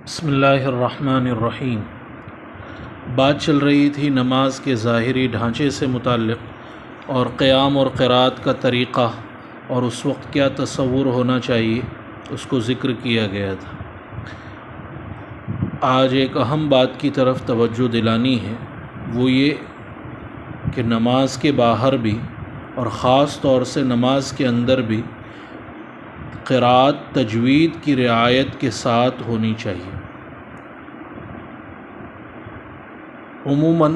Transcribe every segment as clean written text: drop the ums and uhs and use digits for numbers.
بسم اللہ الرحمن الرحیم۔ بات چل رہی تھی نماز کے ظاہری ڈھانچے سے متعلق اور قیام اور قرات کا طریقہ اور اس وقت کیا تصور ہونا چاہیے، اس کو ذکر کیا گیا تھا۔ آج ایک اہم بات کی طرف توجہ دلانی ہے، وہ یہ کہ نماز کے باہر بھی اور خاص طور سے نماز کے اندر بھی قرات تجوید کی رعایت کے ساتھ ہونی چاہیے۔ عموماً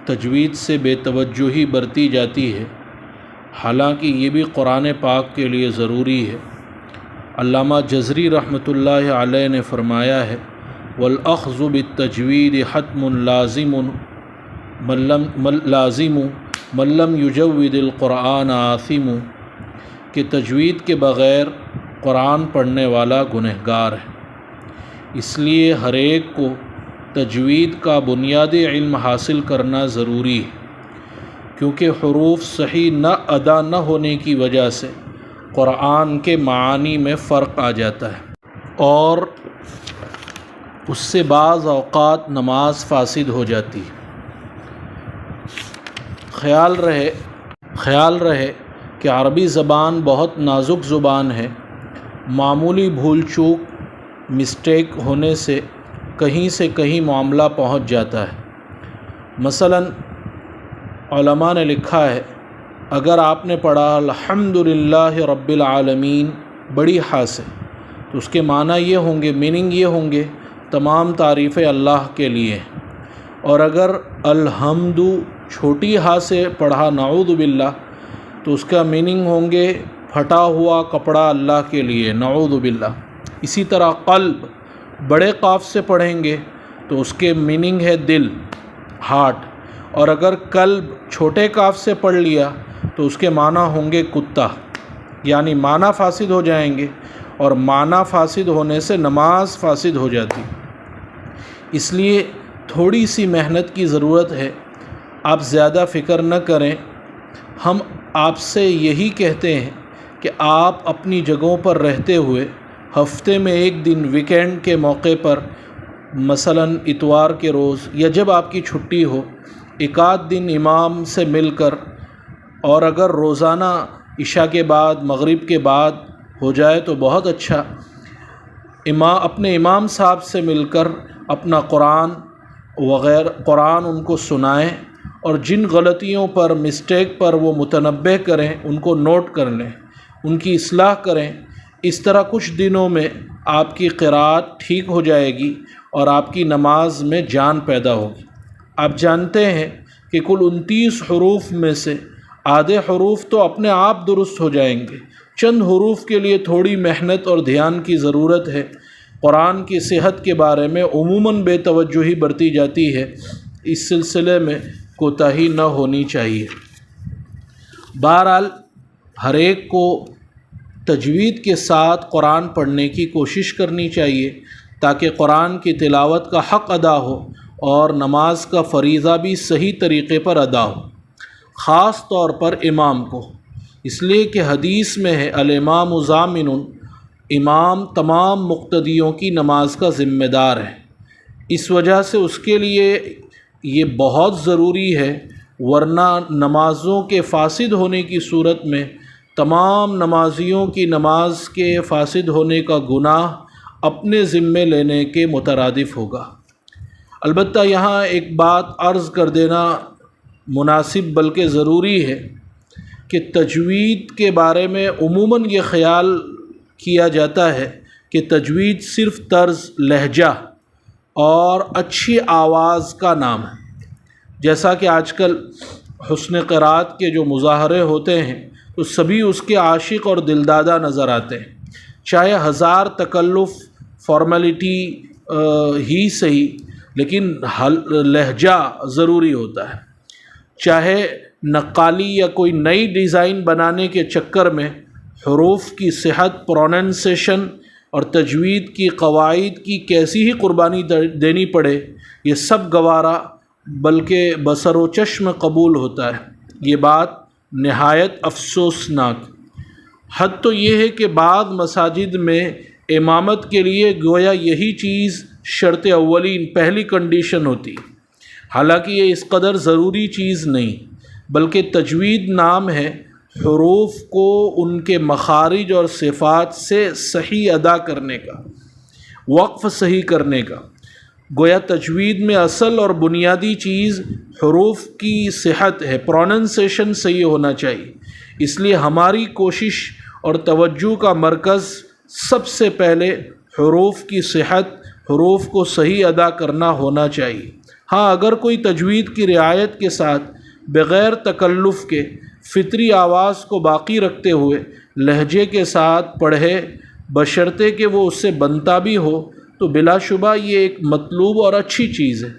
تجوید سے بے توجہی برتی جاتی ہے، حالانکہ یہ بھی قرآن پاک کے لیے ضروری ہے۔ علامہ جزری رحمۃ اللہ علیہ نے فرمایا ہے، وَالْأَخْذُ بِالتَّجْوِيدِ حَتْمٌ لازم من لم يجود القرآن آثم، کہ تجوید کے بغیر قرآن پڑھنے والا گنہگار ہے۔ اس لیے ہر ایک کو تجوید کا بنیادی علم حاصل کرنا ضروری ہے، کیونکہ حروف صحیح ادا نہ ہونے کی وجہ سے قرآن کے معانی میں فرق آ جاتا ہے اور اس سے بعض اوقات نماز فاسد ہو جاتی ہے۔ خیال رہے کہ عربی زبان بہت نازک زبان ہے، معمولی بھول چوک مسٹیک ہونے سے کہیں سے کہیں معاملہ پہنچ جاتا ہے۔ مثلا علماء نے لکھا ہے، اگر آپ نے پڑھا الحمدللہ رب العالمین بڑی ہا سے، تو اس کے معنی یہ ہوں گے، میننگ یہ ہوں گے، تمام تعریفیں اللہ کے لیے۔ اور اگر الحمد چھوٹی ہا سے پڑھا نعوذ باللہ، تو اس کا میننگ ہوں گے پھٹا ہوا کپڑا اللہ کے لیے، نعوذ باللہ۔ اسی طرح قلب بڑے قاف سے پڑھیں گے تو اس کے میننگ ہے دل، ہارٹ، اور اگر قلب چھوٹے قاف سے پڑھ لیا تو اس کے معنی ہوں گے کتا، یعنی معنی فاسد ہو جائیں گے، اور معنی فاسد ہونے سے نماز فاسد ہو جاتی۔ اس لیے تھوڑی سی محنت کی ضرورت ہے، آپ زیادہ فکر نہ کریں۔ ہم آپ سے یہی کہتے ہیں کہ آپ اپنی جگہوں پر رہتے ہوئے ہفتے میں ایک دن ویکینڈ کے موقع پر، مثلا اتوار کے روز یا جب آپ کی چھٹی ہو، ایک آدھ دن امام سے مل کر، اور اگر روزانہ عشاء کے بعد مغرب کے بعد ہو جائے تو بہت اچھا، اپنے امام صاحب سے مل کر اپنا قرآن ان کو سنائیں، اور جن غلطیوں پر مسٹیک پر وہ متنبہ کریں ان کو نوٹ کر لیں، ان کی اصلاح کریں۔ اس طرح کچھ دنوں میں آپ کی قرات ٹھیک ہو جائے گی اور آپ کی نماز میں جان پیدا ہوگی۔ آپ جانتے ہیں کہ کل 29 حروف میں سے آدھے حروف تو اپنے آپ درست ہو جائیں گے، چند حروف کے لیے تھوڑی محنت اور دھیان کی ضرورت ہے۔ قرآن کی صحت کے بارے میں عموماً بے توجہی برتی جاتی ہے، اس سلسلے میں کوتاہی نہ ہونی چاہیے۔ بہرحال ہر ایک کو تجوید کے ساتھ قرآن پڑھنے کی کوشش کرنی چاہیے، تاکہ قرآن کی تلاوت کا حق ادا ہو اور نماز کا فریضہ بھی صحیح طریقے پر ادا ہو، خاص طور پر امام کو، اس لیے کہ حدیث میں ہے الامام ضامن، امام تمام مقتدیوں کی نماز کا ذمہ دار ہے۔ اس وجہ سے اس کے لیے یہ بہت ضروری ہے، ورنہ نمازوں کے فاسد ہونے کی صورت میں تمام نمازیوں کی نماز کے فاسد ہونے کا گناہ اپنے ذمے لینے کے مترادف ہوگا۔ البتہ یہاں ایک بات عرض کر دینا مناسب بلکہ ضروری ہے کہ تجوید کے بارے میں عموماً یہ خیال کیا جاتا ہے کہ تجوید صرف طرز، لہجہ اور اچھی آواز کا نام ہے، جیسا کہ آج کل حسن قرات کے جو مظاہرے ہوتے ہیں تو سبھی اس کے عاشق اور دلدادہ نظر آتے ہیں، چاہے ہزار تکلف فارمیلٹی ہی صحیح، لیکن لہجہ ضروری ہوتا ہے۔ چاہے نقالی یا کوئی نئی ڈیزائن بنانے کے چکر میں حروف کی صحت، پروننسیشن اور تجوید کی قواعد کی کیسی ہی قربانی دینی پڑے، یہ سب گوارا بلکہ بصر و چشم قبول ہوتا ہے۔ یہ بات نہایت افسوسناک۔ حد تو یہ ہے کہ بعض مساجد میں امامت کے لیے گویا یہی چیز شرط اولین پہلی کنڈیشن ہوتی، حالانکہ یہ اس قدر ضروری چیز نہیں، بلکہ تجوید نام ہے حروف کو ان کے مخارج اور صفات سے صحیح ادا کرنے کا، وقف صحیح کرنے کا۔ گویا تجوید میں اصل اور بنیادی چیز حروف کی صحت ہے، پروننسیشن صحیح ہونا چاہیے۔ اس لیے ہماری کوشش اور توجہ کا مرکز سب سے پہلے حروف کی صحت، حروف کو صحیح ادا کرنا ہونا چاہیے۔ ہاں، اگر کوئی تجوید کی رعایت کے ساتھ بغیر تکلف کے فطری آواز کو باقی رکھتے ہوئے لہجے کے ساتھ پڑھے، بشرطے کہ وہ اس سے بنتا بھی ہو، تو بلا شبہ یہ ایک مطلوب اور اچھی چیز ہے۔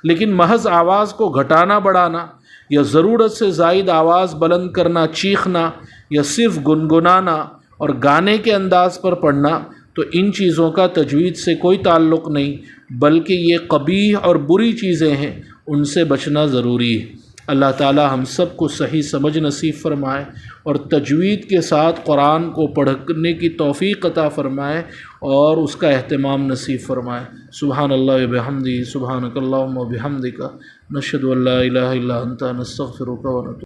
لیکن محض آواز کو گھٹانا بڑھانا، یا ضرورت سے زائد آواز بلند کرنا، چیخنا، یا صرف گنگنانا اور گانے کے انداز پر پڑھنا، تو ان چیزوں کا تجوید سے کوئی تعلق نہیں، بلکہ یہ قبیح اور بری چیزیں ہیں، ان سے بچنا ضروری ہے۔ اللہ تعالی ہم سب کو صحیح سمجھ نصیب فرمائے اور تجوید کے ساتھ قرآن کو پڑھنے کی توفیق عطا فرمائے اور اس کا اہتمام نصیب فرمائے۔ سبحان اللہ و بحمدہ، سبحانک اللہم و بحمدک، نشہد ان لا الہ الا انت، نستغفرک و نتوب